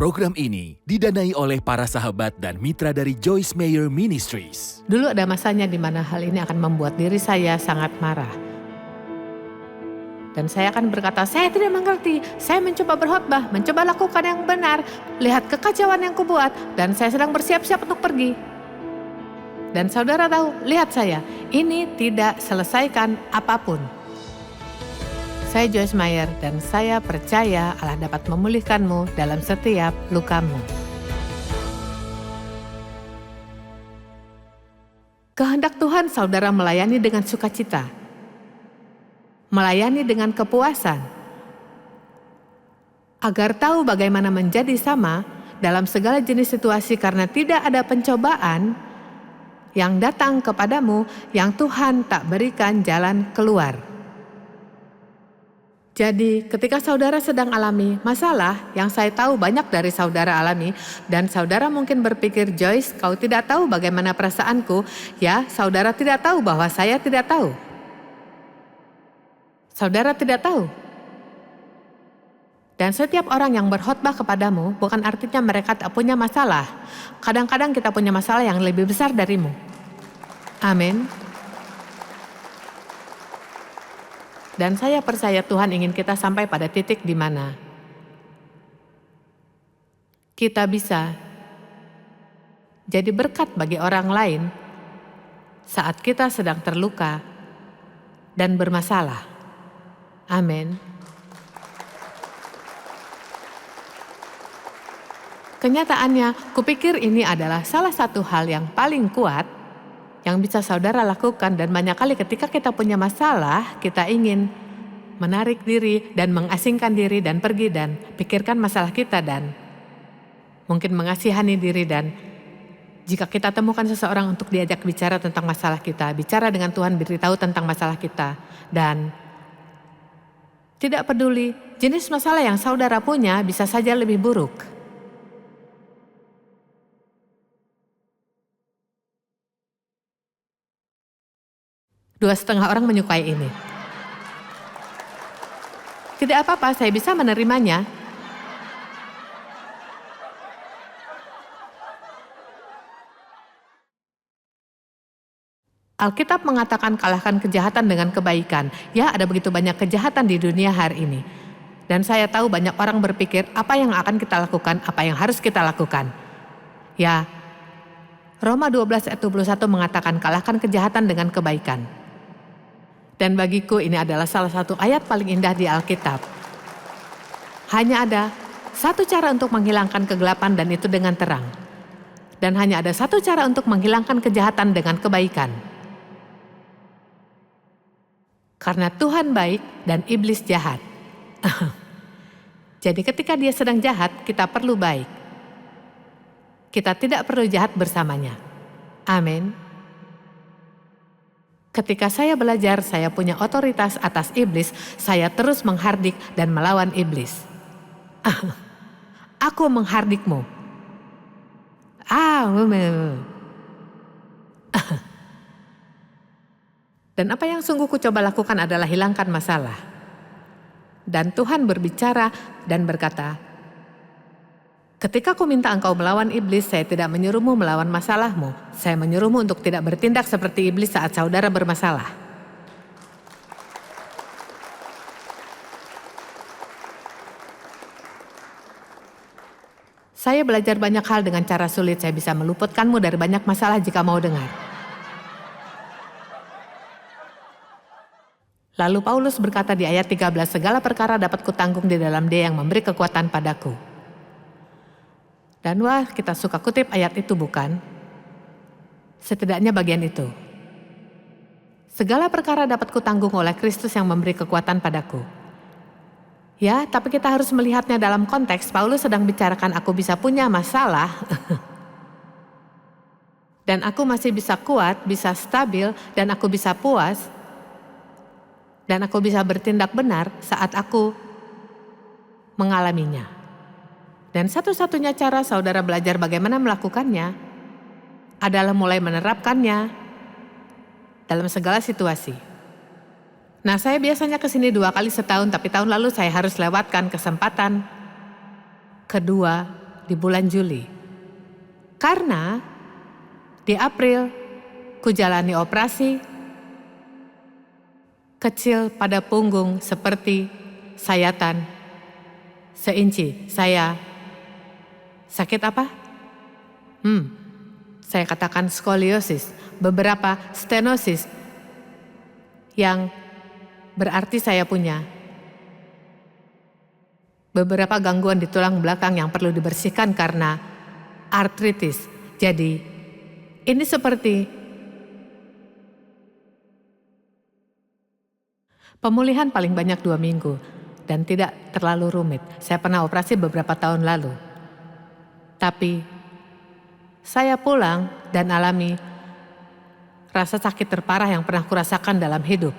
Program ini didanai oleh para sahabat dan mitra dari Joyce Meyer Ministries. Dulu ada masanya di mana hal ini akan membuat diri saya sangat marah. Dan saya akan berkata, saya tidak mengerti, saya mencoba berkhotbah, mencoba lakukan yang benar, lihat kekacauan yang kubuat, dan saya sedang bersiap-siap untuk pergi. Dan saudara tahu, lihat saya, ini tidak selesaikan apapun. Saya Joyce Meyer dan saya percaya Allah dapat memulihkanmu dalam setiap lukamu. Kehendak Tuhan saudara melayani dengan sukacita, melayani dengan kepuasan, agar tahu bagaimana menjadi sama dalam segala jenis situasi karena tidak ada pencobaan yang datang kepadamu yang Tuhan tak berikan jalan keluar. Jadi ketika saudara sedang alami masalah yang saya tahu banyak dari saudara alami dan saudara mungkin berpikir, Joyce, kau tidak tahu bagaimana perasaanku. Ya, saudara tidak tahu bahwa saya tidak tahu. Saudara tidak tahu. Dan setiap orang yang berkhotbah kepadamu bukan artinya mereka tak punya masalah. Kadang-kadang kita punya masalah yang lebih besar darimu. Amin. Dan saya percaya Tuhan ingin kita sampai pada titik di mana kita bisa jadi berkat bagi orang lain saat kita sedang terluka dan bermasalah. Amin. Kenyataannya, kupikir ini adalah salah satu hal yang paling kuat yang bisa saudara lakukan, dan banyak kali ketika kita punya masalah, kita ingin menarik diri dan mengasingkan diri dan pergi dan pikirkan masalah kita dan mungkin mengasihani diri, dan jika kita temukan seseorang untuk diajak bicara tentang masalah kita, bicara dengan Tuhan, beritahu tentang masalah kita, dan tidak peduli jenis masalah yang saudara punya bisa saja lebih buruk. Dua setengah orang menyukai ini. Tidak apa-apa, saya bisa menerimanya. Alkitab mengatakan kalahkan kejahatan dengan kebaikan. Ya, ada begitu banyak kejahatan di dunia hari ini. Dan saya tahu banyak orang berpikir apa yang akan kita lakukan, apa yang harus kita lakukan. Ya, Roma 12 ayat 21 mengatakan kalahkan kejahatan dengan kebaikan. Dan bagiku ini adalah salah satu ayat paling indah di Alkitab. Hanya ada satu cara untuk menghilangkan kegelapan dan itu dengan terang. Dan hanya ada satu cara untuk menghilangkan kejahatan dengan kebaikan. Karena Tuhan baik dan iblis jahat. Jadi ketika dia sedang jahat, kita perlu baik. Kita tidak perlu jahat bersamanya. Amin. Ketika saya belajar, saya punya otoritas atas iblis, saya terus menghardik dan melawan iblis. Aku menghardikmu. Dan apa yang sungguh ku coba lakukan adalah hilangkan masalah. Dan Tuhan berbicara dan berkata, ketika ku minta engkau melawan iblis, saya tidak menyuruhmu melawan masalahmu. Saya menyuruhmu untuk tidak bertindak seperti iblis saat saudara bermasalah. Saya belajar banyak hal dengan cara sulit. Saya bisa meluputkanmu dari banyak masalah jika mau dengar. Lalu Paulus berkata di ayat 13, segala perkara dapat kutanggung di dalam Dia yang memberi kekuatan padaku. Dan wah, kita suka kutip ayat itu bukan? Setidaknya bagian itu. Segala perkara dapat kutanggung oleh Kristus yang memberi kekuatan padaku. Ya, tapi kita harus melihatnya dalam konteks. Paulus sedang bicarakan aku bisa punya masalah. Dan aku masih bisa kuat, bisa stabil, dan aku bisa puas. Dan aku bisa bertindak benar saat aku mengalaminya. Dan satu-satunya cara saudara belajar bagaimana melakukannya adalah mulai menerapkannya dalam segala situasi. Nah, saya biasanya kesini 2 kali setahun, tapi tahun lalu saya harus lewatkan kesempatan kedua di bulan Juli. Karena di April ku jalani operasi kecil pada punggung seperti sayatan seinci. Saya sakit apa? Saya katakan skoliosis, beberapa stenosis yang berarti saya punya beberapa gangguan di tulang belakang yang perlu dibersihkan karena artritis. Jadi, ini seperti pemulihan paling banyak 2 minggu dan tidak terlalu rumit. Saya pernah operasi beberapa tahun lalu. Tapi, saya pulang dan alami rasa sakit terparah yang pernah kurasakan dalam hidup.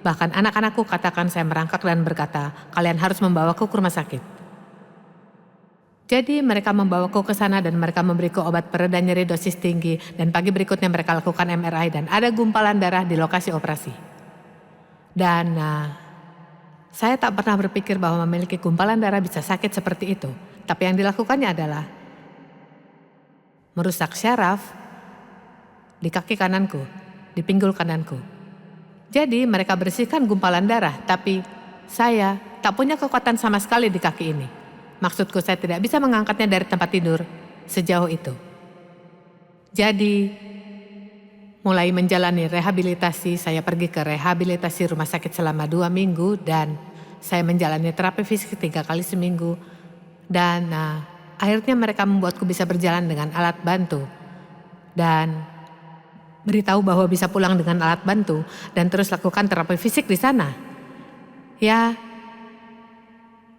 Bahkan anak-anakku katakan saya merangkak dan berkata, kalian harus membawaku ke rumah sakit. Jadi mereka membawaku ke sana dan mereka memberiku obat pereda nyeri dosis tinggi dan pagi berikutnya mereka lakukan MRI dan ada gumpalan darah di lokasi operasi. Dan saya tak pernah berpikir bahwa memiliki gumpalan darah bisa sakit seperti itu. Tapi yang dilakukannya adalah merusak syaraf di kaki kananku, di pinggul kananku. Jadi mereka bersihkan gumpalan darah, tapi saya tak punya kekuatan sama sekali di kaki ini. Maksudku saya tidak bisa mengangkatnya dari tempat tidur sejauh itu. Jadi mulai menjalani rehabilitasi, saya pergi ke rehabilitasi rumah sakit selama 2 minggu dan saya menjalani terapi fisik 3 kali seminggu. Dan akhirnya mereka membuatku bisa berjalan dengan alat bantu dan beritahu bahwa bisa pulang dengan alat bantu dan terus lakukan terapi fisik di sana. Ya,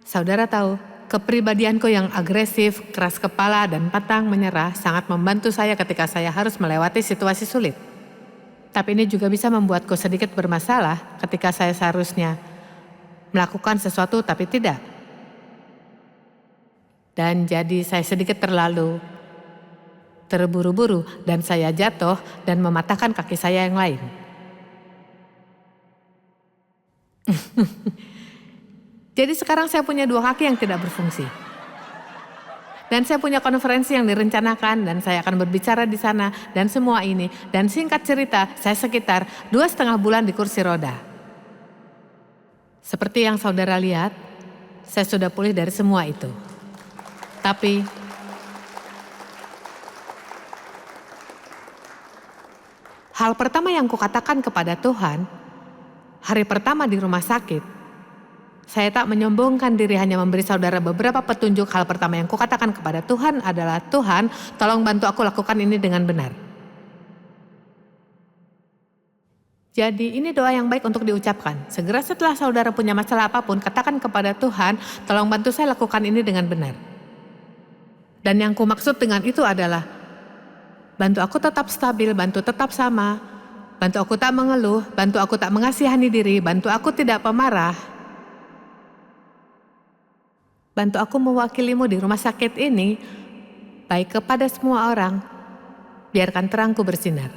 saudara tahu, kepribadianku yang agresif, keras kepala dan pantang menyerah sangat membantu saya ketika saya harus melewati situasi sulit. Tapi ini juga bisa membuatku sedikit bermasalah ketika saya seharusnya melakukan sesuatu tapi tidak. Dan jadi saya sedikit terlalu terburu-buru dan saya jatuh dan mematahkan kaki saya yang lain. Jadi sekarang saya punya 2 kaki yang tidak berfungsi. Dan saya punya konferensi yang direncanakan dan saya akan berbicara di sana dan semua ini. Dan singkat cerita, saya sekitar 2,5 bulan di kursi roda. Seperti yang saudara lihat, saya sudah pulih dari semua itu. Tapi hal pertama yang kukatakan kepada Tuhan, hari pertama di rumah sakit, saya tak menyombongkan diri hanya memberi saudara beberapa petunjuk. Hal pertama yang kukatakan kepada Tuhan adalah, Tuhan, tolong bantu aku lakukan ini dengan benar. Jadi ini doa yang baik untuk diucapkan. Segera setelah saudara punya masalah apapun, katakan kepada Tuhan, tolong bantu saya lakukan ini dengan benar. Dan yang kumaksud dengan itu adalah, bantu aku tetap stabil, bantu tetap sama, bantu aku tak mengeluh, bantu aku tak mengasihani diri, bantu aku tidak pemarah. Bantu aku mewakilimu di rumah sakit ini, baik kepada semua orang, biarkan terangku bersinar.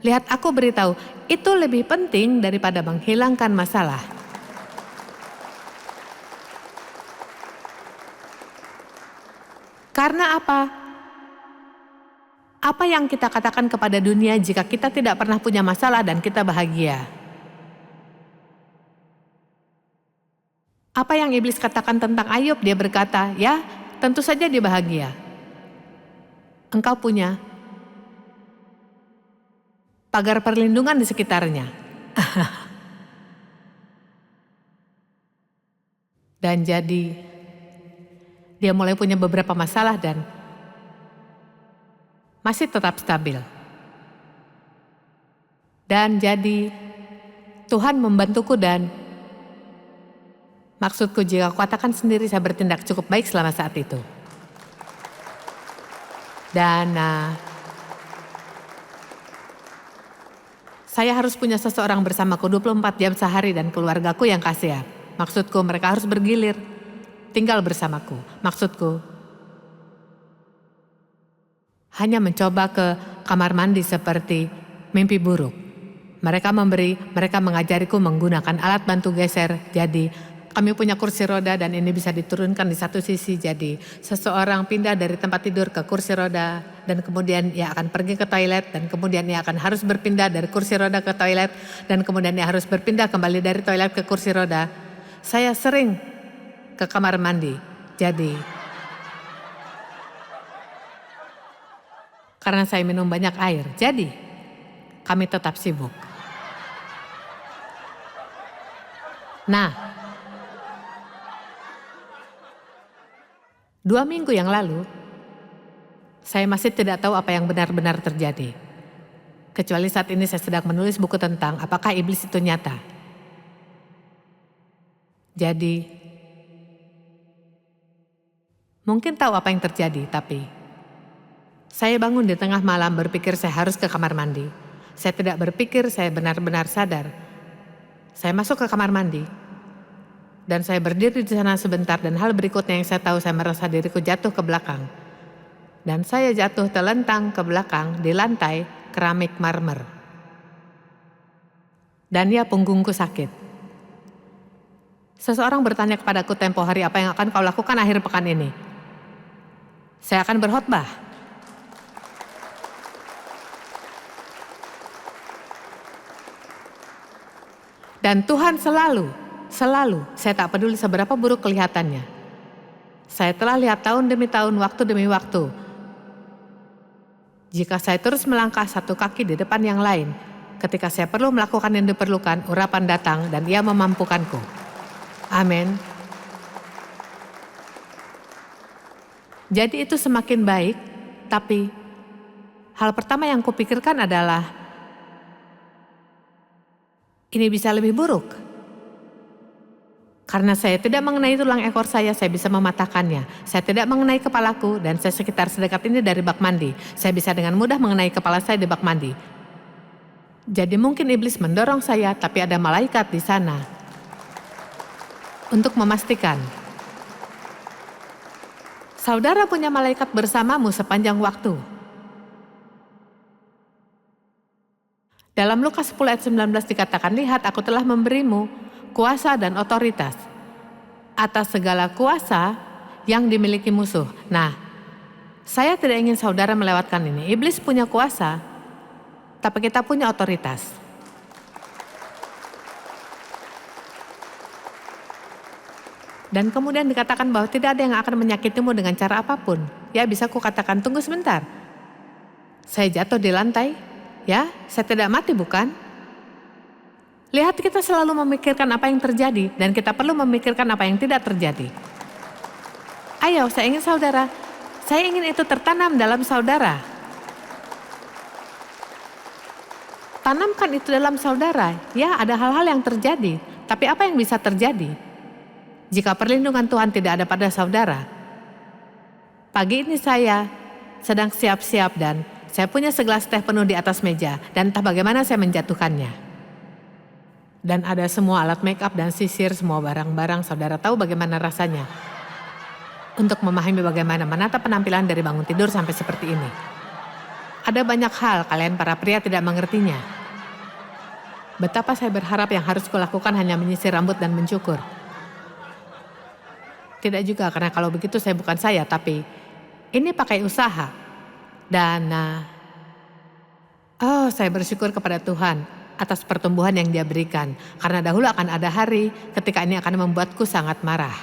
Lihat aku beritahu, itu lebih penting daripada menghilangkan masalah. Karena apa? Apa yang kita katakan kepada dunia jika kita tidak pernah punya masalah dan kita bahagia? Apa yang iblis katakan tentang Ayub? Dia berkata, ya tentu saja dia bahagia. Engkau punya pagar perlindungan di sekitarnya. Dan jadi dia mulai punya beberapa masalah dan masih tetap stabil. Dan jadi Tuhan membantuku dan maksudku jika aku katakan sendiri saya bertindak cukup baik selama saat itu. Dan saya harus punya seseorang bersamaku 24 jam sehari dan keluargaku yang kasihan. Maksudku mereka harus bergilir, tinggal bersamaku. Maksudku hanya mencoba ke kamar mandi seperti mimpi buruk. Mereka mengajariku menggunakan alat bantu geser, jadi Kami punya kursi roda dan ini bisa diturunkan di satu sisi. Jadi seseorang pindah dari tempat tidur ke kursi roda dan kemudian ia akan pergi ke toilet dan kemudian ia akan harus berpindah dari kursi roda ke toilet dan kemudian ia harus berpindah kembali dari toilet ke kursi roda. Saya sering ke kamar mandi. Jadi karena saya minum banyak air, jadi kami tetap sibuk. Nah, 2 minggu yang lalu, saya masih tidak tahu apa yang benar-benar terjadi. Kecuali saat ini saya sedang menulis buku tentang apakah iblis itu nyata. Jadi, mungkin tahu apa yang terjadi, tapi saya bangun di tengah malam berpikir saya harus ke kamar mandi. Saya tidak berpikir, saya benar-benar sadar. Saya masuk ke kamar mandi. Dan saya berdiri di sana sebentar dan hal berikutnya yang saya tahu, saya merasa diriku jatuh ke belakang. Dan saya jatuh telentang ke belakang di lantai keramik marmer. Dan ya, punggungku sakit. Seseorang bertanya kepadaku tempo hari, apa yang akan kau lakukan akhir pekan ini? Saya akan berkhotbah. Dan Tuhan selalu, saya tak peduli seberapa buruk kelihatannya. Saya telah lihat tahun demi tahun, waktu demi waktu. Jika saya terus melangkah satu kaki di depan yang lain, ketika saya perlu melakukan yang diperlukan, urapan datang dan Ia memampukanku. Amin. Jadi itu semakin baik, tapi hal pertama yang kupikirkan adalah, ini bisa lebih buruk. Karena saya tidak mengenai tulang ekor saya bisa mematahkannya. Saya tidak mengenai kepalaku dan saya sekitar sedekat ini dari bak mandi. Saya bisa dengan mudah mengenai kepala saya di bak mandi. Jadi mungkin iblis mendorong saya, tapi ada malaikat di sana untuk memastikan. Saudara punya malaikat bersamamu sepanjang waktu. Dalam Lukas 10 ayat 19 dikatakan, lihat aku telah memberimu kuasa dan otoritas atas segala kuasa yang dimiliki musuh. Nah, saya tidak ingin saudara melewatkan ini. Iblis punya kuasa, tapi kita punya otoritas. Dan kemudian dikatakan bahwa tidak ada yang akan menyakitimu dengan cara apapun. Ya, bisa kukatakan, tunggu sebentar. Saya jatuh di lantai, ya, saya tidak mati bukan? Lihat, kita selalu memikirkan apa yang terjadi dan kita perlu memikirkan apa yang tidak terjadi. Ayo, saya ingin itu tertanam dalam saudara. Tanamkan itu dalam saudara. Ya, ada hal-hal yang terjadi, tapi apa yang bisa terjadi jika perlindungan Tuhan tidak ada pada saudara? Pagi ini saya sedang siap-siap dan saya punya segelas teh penuh di atas meja dan entah bagaimana saya menjatuhkannya. Dan ada semua alat make up dan sisir, semua barang-barang. Saudara tahu bagaimana rasanya untuk memahami bagaimana menata penampilan dari bangun tidur sampai seperti ini. Ada banyak hal kalian para pria tidak mengertinya. Betapa saya berharap yang harus kulakukan hanya menyisir rambut dan mencukur. Tidak juga, karena kalau begitu saya bukan saya, tapi ini pakai usaha. Dan saya bersyukur kepada Tuhan atas pertumbuhan yang Dia berikan, karena dahulu akan ada hari ketika ini akan membuatku sangat marah.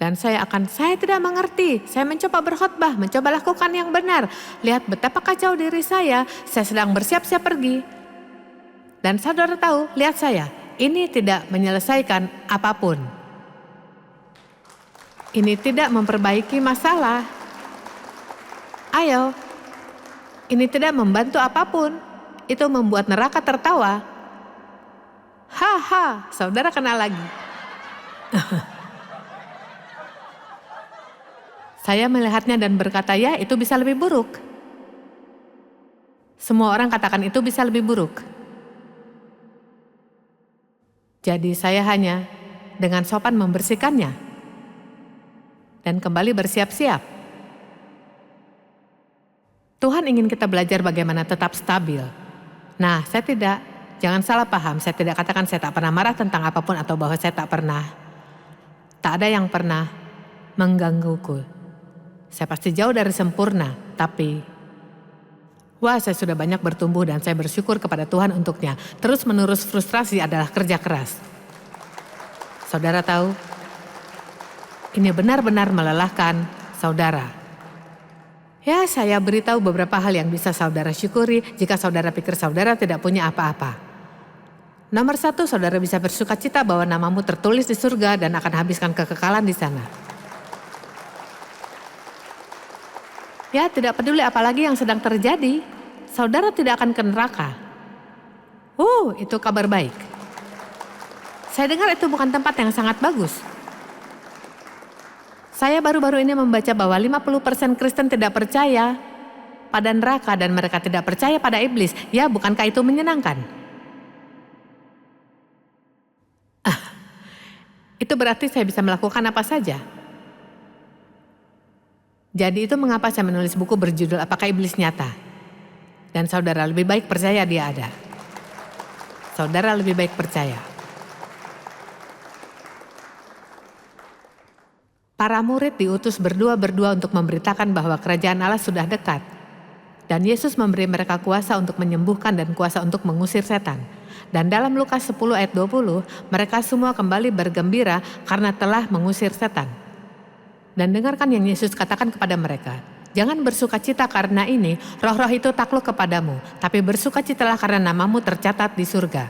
Dan saya tidak mengerti, saya mencoba berkhotbah, mencoba lakukan yang benar. Lihat betapa kacau diri saya sedang bersiap-siap pergi. Dan saudara tahu, lihat saya, ini tidak menyelesaikan apapun. Ini tidak memperbaiki masalah. Ayo, ini tidak membantu apapun. Itu membuat neraka tertawa. Haha, saudara kenal lagi. Saya melihatnya dan berkata, ya, itu bisa lebih buruk. Semua orang katakan itu bisa lebih buruk. Jadi saya hanya dengan sopan membersihkannya dan kembali bersiap-siap. Tuhan ingin kita belajar bagaimana tetap stabil. Nah, saya tidak. Jangan salah paham, saya tidak katakan saya tak pernah marah tentang apapun atau bahwa saya tak ada yang pernah menggangguku. Saya pasti jauh dari sempurna, tapi saya sudah banyak bertumbuh dan saya bersyukur kepada Tuhan untuknya. Terus-menerus frustrasi adalah kerja keras. Saudara tahu, ini benar-benar melelahkan saudara. Ya, saya beritahu beberapa hal yang bisa saudara syukuri jika saudara pikir saudara tidak punya apa-apa. Nomor 1, saudara bisa bersukacita bahwa namamu tertulis di surga dan akan habiskan kekekalan di sana. Ya, tidak peduli apalagi yang sedang terjadi, saudara tidak akan ke neraka. Itu kabar baik. Saya dengar itu bukan tempat yang sangat bagus. Saya baru-baru ini membaca bahwa 50% Kristen tidak percaya pada neraka dan mereka tidak percaya pada iblis. Ya, bukankah itu menyenangkan? Itu berarti saya bisa melakukan apa saja. Jadi itu mengapa saya menulis buku berjudul Apakah Iblis Nyata? Dan saudara lebih baik percaya dia ada. Saudara lebih baik percaya. Para murid diutus berdua-berdua untuk memberitakan bahwa kerajaan Allah sudah dekat. Dan Yesus memberi mereka kuasa untuk menyembuhkan dan kuasa untuk mengusir setan. Dan dalam Lukas 10 ayat 20, mereka semua kembali bergembira karena telah mengusir setan. Dan dengarkan yang Yesus katakan kepada mereka, jangan bersukacita karena ini, roh-roh itu takluk kepadamu, tapi bersukacitalah karena namamu tercatat di surga.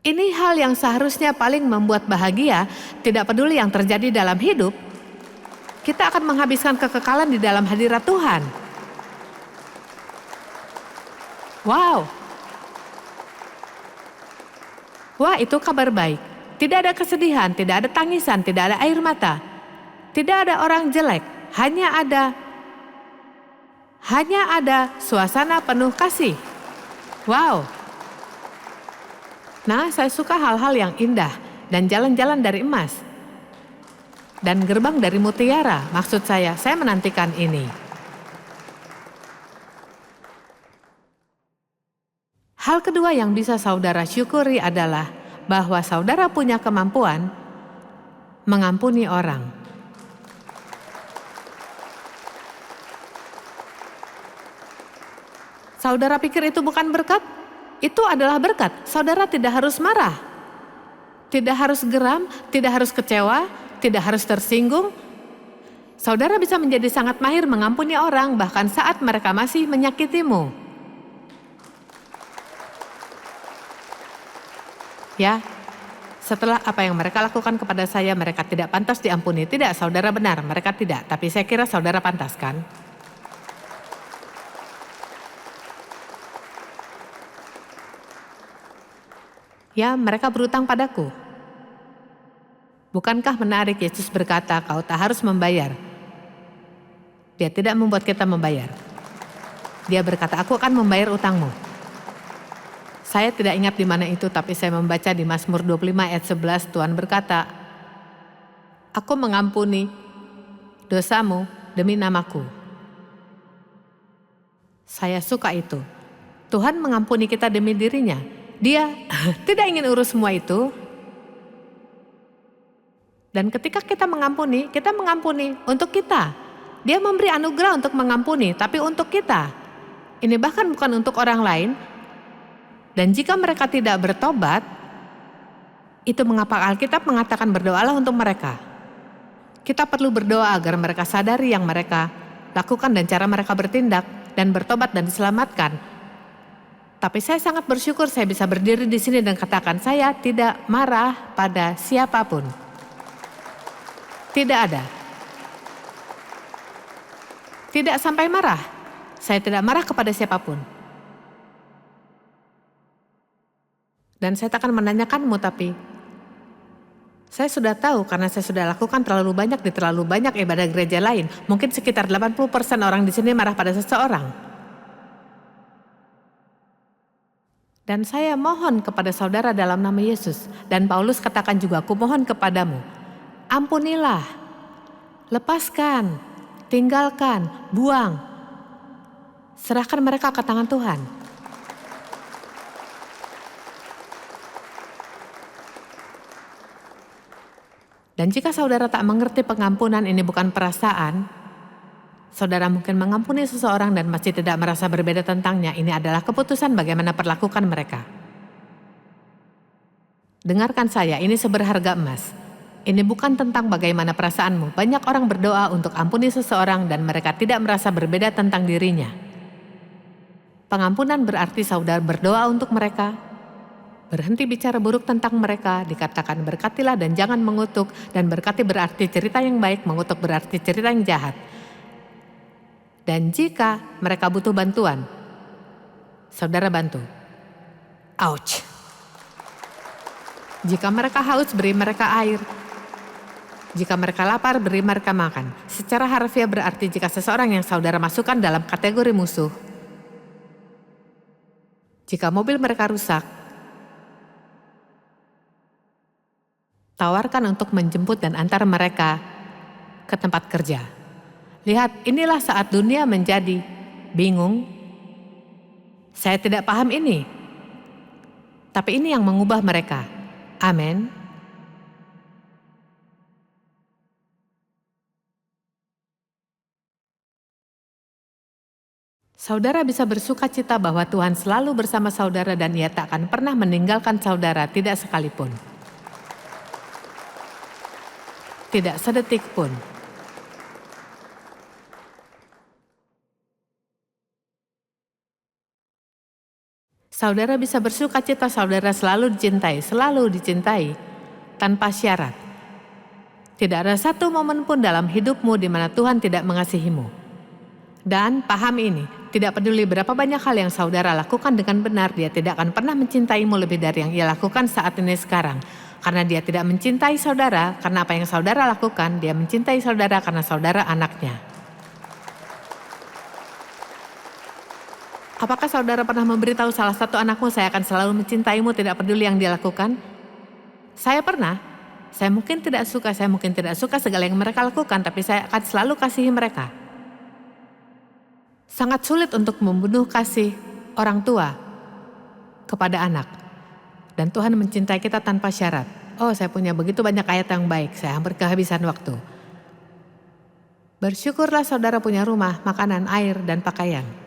Ini hal yang seharusnya paling membuat bahagia, tidak peduli yang terjadi dalam hidup. Kita akan menghabiskan kekekalan di dalam hadirat Tuhan. Wow, itu kabar baik. Tidak ada kesedihan, tidak ada tangisan, tidak ada air mata. Tidak ada orang jelek, hanya ada suasana penuh kasih. Wow. Nah, saya suka hal-hal yang indah dan jalan-jalan dari emas. Dan gerbang dari mutiara, maksud saya menantikan ini. Hal kedua yang bisa saudara syukuri adalah bahwa saudara punya kemampuan mengampuni orang. Saudara pikir itu bukan berkat? Itu adalah berkat. Saudara tidak harus marah, tidak harus geram, tidak harus kecewa, tidak harus tersinggung. Saudara bisa menjadi sangat mahir mengampuni orang bahkan saat mereka masih menyakitimu. Ya, setelah apa yang mereka lakukan kepada saya, mereka tidak pantas diampuni. Tidak, saudara benar, mereka tidak. Tapi saya kira saudara pantas, kan? Ya, mereka berutang padaku. Bukankah menarik Yesus berkata, kau tak harus membayar. Dia tidak membuat kita membayar. Dia berkata, aku akan membayar utangmu. Saya tidak ingat di mana itu, tapi saya membaca di Mazmur 25 ayat 11, Tuhan berkata, aku mengampuni dosamu demi namaku. Saya suka itu. Tuhan mengampuni kita demi dirinya. Dia tidak ingin urus semua itu. Dan ketika kita mengampuni untuk kita. Dia memberi anugerah untuk mengampuni, tapi untuk kita. Ini bahkan bukan untuk orang lain. Dan jika mereka tidak bertobat, itu mengapa Alkitab mengatakan berdoalah untuk mereka. Kita perlu berdoa agar mereka sadari yang mereka lakukan dan cara mereka bertindak dan bertobat dan diselamatkan. Tapi saya sangat bersyukur saya bisa berdiri di sini dan katakan saya tidak marah pada siapapun. Tidak ada. Tidak sampai marah. Saya tidak marah kepada siapapun. Dan saya tak akan menanyakanmu, tapi saya sudah tahu karena saya sudah lakukan terlalu banyak di terlalu banyak ibadah gereja lain. Mungkin sekitar 80% orang di sini marah pada seseorang. Dan saya mohon kepada saudara dalam nama Yesus. Dan Paulus katakan juga, aku mohon kepadamu, ampunilah, lepaskan, tinggalkan, buang. Serahkan mereka ke tangan Tuhan. Dan jika saudara tak mengerti pengampunan ini bukan perasaan, saudara mungkin mengampuni seseorang dan masih tidak merasa berbeda tentangnya. Ini adalah keputusan bagaimana perlakukan mereka. Dengarkan saya, ini seberharga emas. Ini bukan tentang bagaimana perasaanmu. Banyak orang berdoa untuk ampuni seseorang dan mereka tidak merasa berbeda tentang dirinya. Pengampunan berarti saudara berdoa untuk mereka, berhenti bicara buruk tentang mereka, dikatakan berkatilah dan jangan mengutuk, dan berkati berarti cerita yang baik, mengutuk berarti cerita yang jahat. Dan jika mereka butuh bantuan, saudara bantu. Ouch. Jika mereka haus, beri mereka air. Jika mereka lapar, beri mereka makan. Secara harfiah berarti jika seseorang yang saudara masukkan dalam kategori musuh, jika mobil mereka rusak, tawarkan untuk menjemput dan antar mereka ke tempat kerja. Lihat, inilah saat dunia menjadi bingung. Saya tidak paham ini, tapi ini yang mengubah mereka. Amin. Saudara bisa bersuka cita bahwa Tuhan selalu bersama saudara dan Ia tak akan pernah meninggalkan saudara, tidak sekalipun. Tidak sedetik pun. Saudara bisa bersuka cita saudara selalu dicintai, tanpa syarat. Tidak ada satu momen pun dalam hidupmu di mana Tuhan tidak mengasihimu. Dan paham ini, tidak peduli berapa banyak hal yang saudara lakukan dengan benar, Dia tidak akan pernah mencintaimu lebih dari yang Ia lakukan saat ini sekarang. Karena Dia tidak mencintai saudara, karena apa yang saudara lakukan, Dia mencintai saudara karena saudara anaknya. Apakah saudara pernah memberitahu salah satu anakmu, saya akan selalu mencintaimu, tidak peduli yang dia lakukan? Saya pernah. Saya mungkin tidak suka segala yang mereka lakukan, tapi saya akan selalu kasihi mereka. Sangat sulit untuk membunuh kasih orang tua kepada anak. Dan Tuhan mencintai kita tanpa syarat. Oh, saya punya begitu banyak ayat yang baik, saya hampir kehabisan waktu. Bersyukurlah saudara punya rumah, makanan, air, dan pakaian.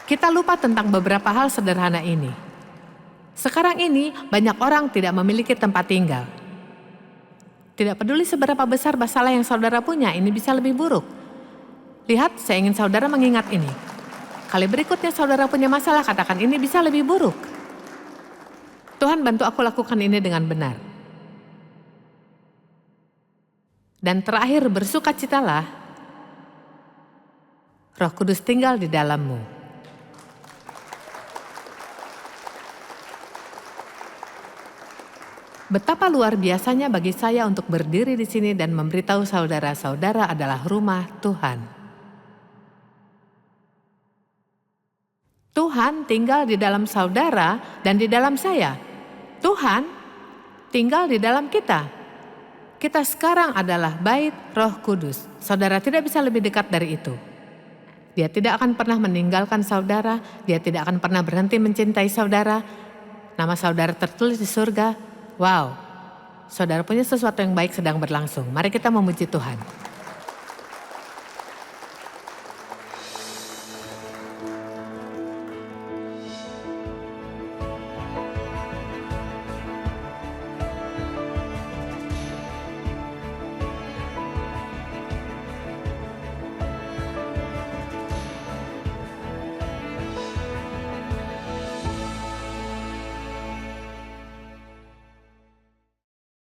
Kita lupa tentang beberapa hal sederhana ini. Sekarang ini, banyak orang tidak memiliki tempat tinggal. Tidak peduli seberapa besar masalah yang saudara punya, ini bisa lebih buruk. Lihat, saya ingin saudara mengingat ini. Kali berikutnya saudara punya masalah, katakan ini bisa lebih buruk. Tuhan bantu aku lakukan ini dengan benar. Dan terakhir, bersukacitalah. Roh Kudus tinggal di dalammu. Betapa luar biasanya bagi saya untuk berdiri di sini dan memberitahu saudara-saudara adalah rumah Tuhan. Tuhan tinggal di dalam saudara dan di dalam saya. Tuhan tinggal di dalam kita. Kita sekarang adalah bait Roh Kudus. Saudara tidak bisa lebih dekat dari itu. Dia tidak akan pernah meninggalkan saudara. Dia tidak akan pernah berhenti mencintai saudara. Nama saudara tertulis di surga. Wow, saudara punya sesuatu yang baik sedang berlangsung. Mari kita memuji Tuhan.